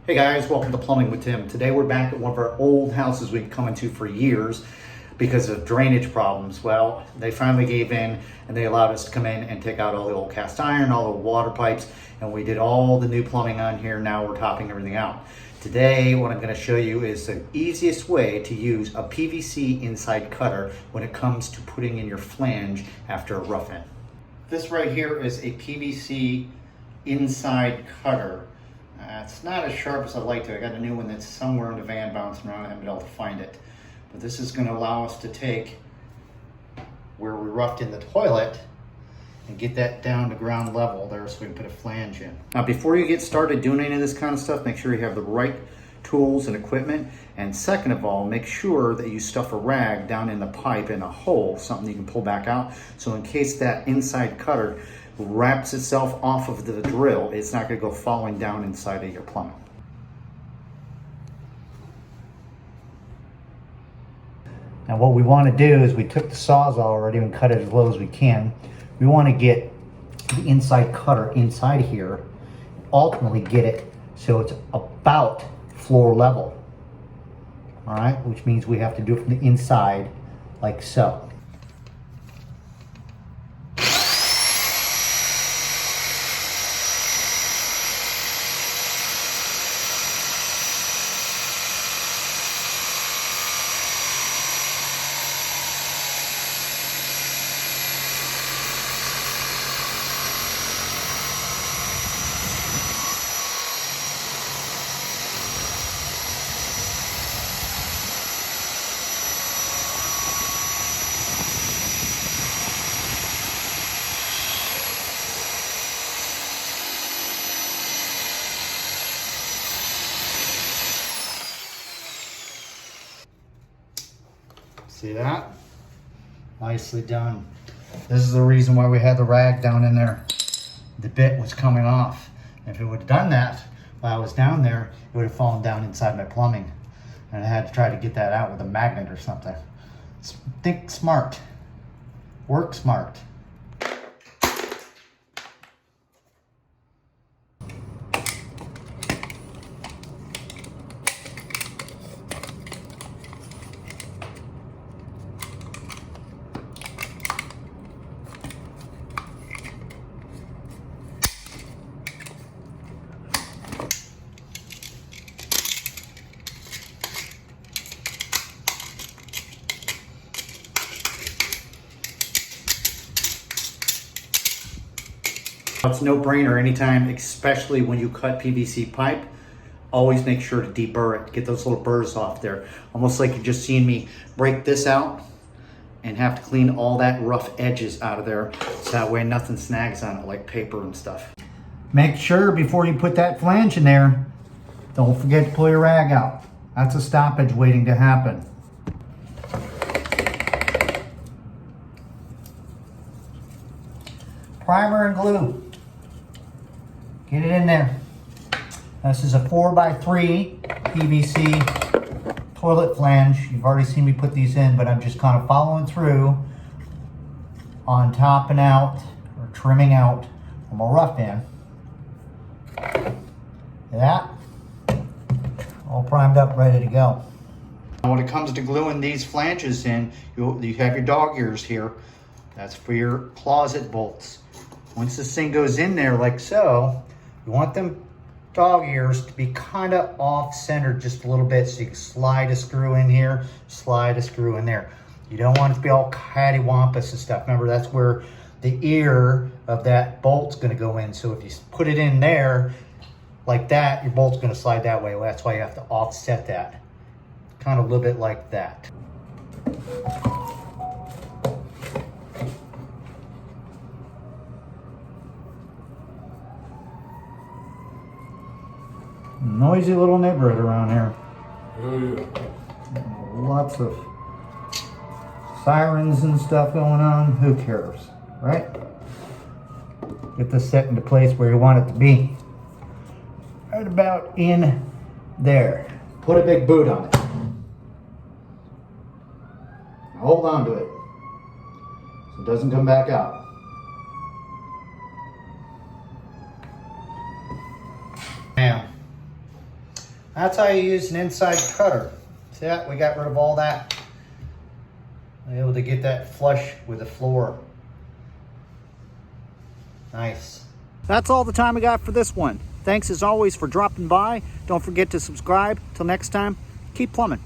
Hey guys, welcome to Plumbing with Tim. Today we're back at one of our old houses we've been coming to for years because of drainage problems. Well, they finally gave in and they allowed us to come in and take out all the old cast iron, all the water pipes, and we did all the new plumbing on here. Now we're topping everything out. Today, what I'm going to show you is the easiest way to use a PVC inside cutter when it comes to putting in your flange after a rough-in. This right here is a PVC inside cutter. It's not as sharp as I'd like to. I got a new one that's somewhere in the van bouncing around. I haven't been able to find it. But this is going to allow us to take where we roughed in the toilet and get that down to ground level there so we can put a flange in. Now before you get started doing any of this kind of stuff, make sure you have the right tools and equipment. And second of all, make sure that you stuff a rag down in the pipe in a hole, something you can pull back out. So in case that inside cutter wraps itself off of the drill, it's not going to go falling down inside of your plumbing. Now what we want to do is we took the Sawzall already and cut it as low as we can. We want to get the inside cutter inside here, ultimately get it so it's about floor level. All right, which means we have to do it from the inside like so. See that? Nicely done. This is the reason why we had the rag down in there. The bit was coming off. If it would have done that while I was down there, it would have fallen down inside my plumbing. And I had to try to get that out with a magnet or something. Think smart. Work smart. It's a no-brainer anytime, especially when you cut PVC pipe. Always make sure to deburr it. Get those little burrs off there. Almost like you've just seen me break this out and have to clean all that rough edges out of there so that way nothing snags on it like paper and stuff. Make sure before you put that flange in there, don't forget to pull your rag out. That's a stoppage waiting to happen. Primer and glue. Get it in there. This is a 4x3 PVC toilet flange. You've already seen me put these in, but I'm just kind of following through on topping out or trimming out from a rough in. That all primed up, ready to go. When it comes to gluing these flanges in, you have your dog ears here. That's for your closet bolts. Once this thing goes in there like so, you want them dog ears to be kind of off-centered just a little bit so you can slide a screw in here, slide a screw in there. You don't want it to be all cattywampus and stuff. Remember, that's where the ear of that bolt's going to go in. So if you put it in there like that, your bolt's going to slide that way. Well, that's why you have to offset that. Kind of a little bit like that. Noisy little neighborhood around here. Oh yeah. Lots of sirens and stuff going on. Who cares, right? Get this set into place where you want it to be. Right about in there. Put a big boot on it. Hold on to it so it doesn't come back out. Now, That's how you use an inside cutter. See that? We got rid of all that. I'm able to get that flush with the floor. Nice. That's all the time we got for this one. Thanks as always for dropping by. Don't forget to subscribe. Till next time, keep plumbing.